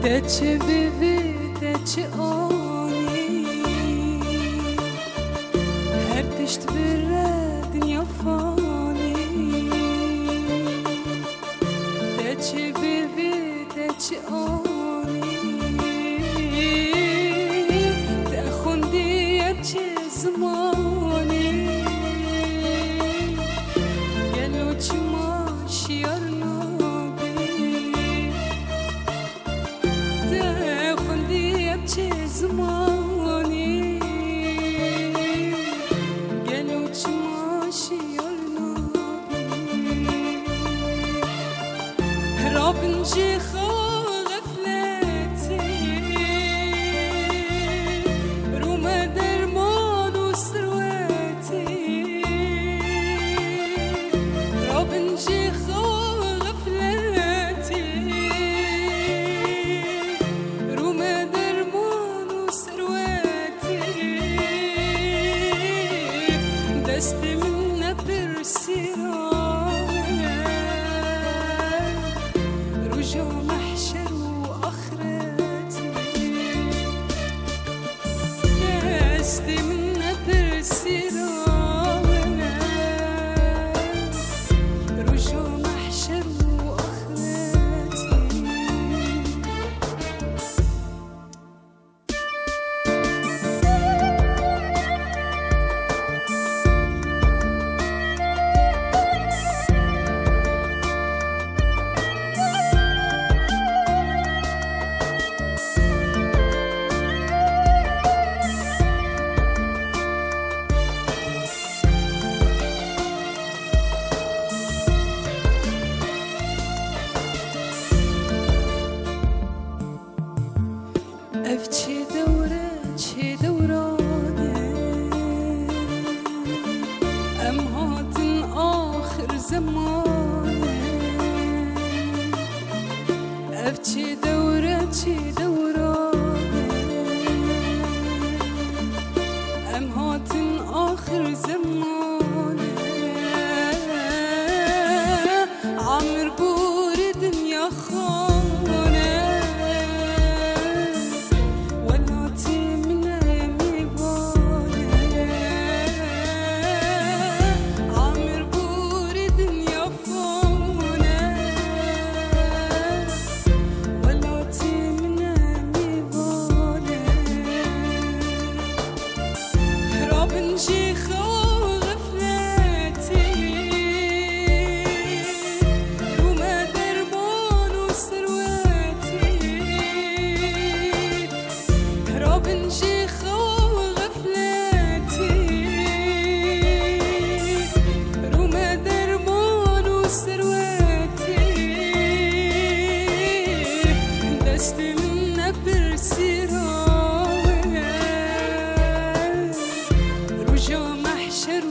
Teçe bibi teçe oni her tişt bire dünya fani Teçe bibi teçe oni Tehundi yepçe zamani Gelo çima şiar زماني قالوا تماشي النبي رب نجي غفلتي روما درمان وثروتي رب نجي غفلتي روما دست من برسيرانه رجع محشر وآخرتي دست من برسيرانه رجع محشر وآخرتي أفشي دورة شي دورانة أم هاتن آخر زمانة أفشي دورة شي دورانة أم هاتن آخر زمانة عامر بور دنيا خانة نجي غفلتي روما درمان وثروتي رب نجي غفلتي روما درمان وثروتي دست من برسيرانه رجع محشر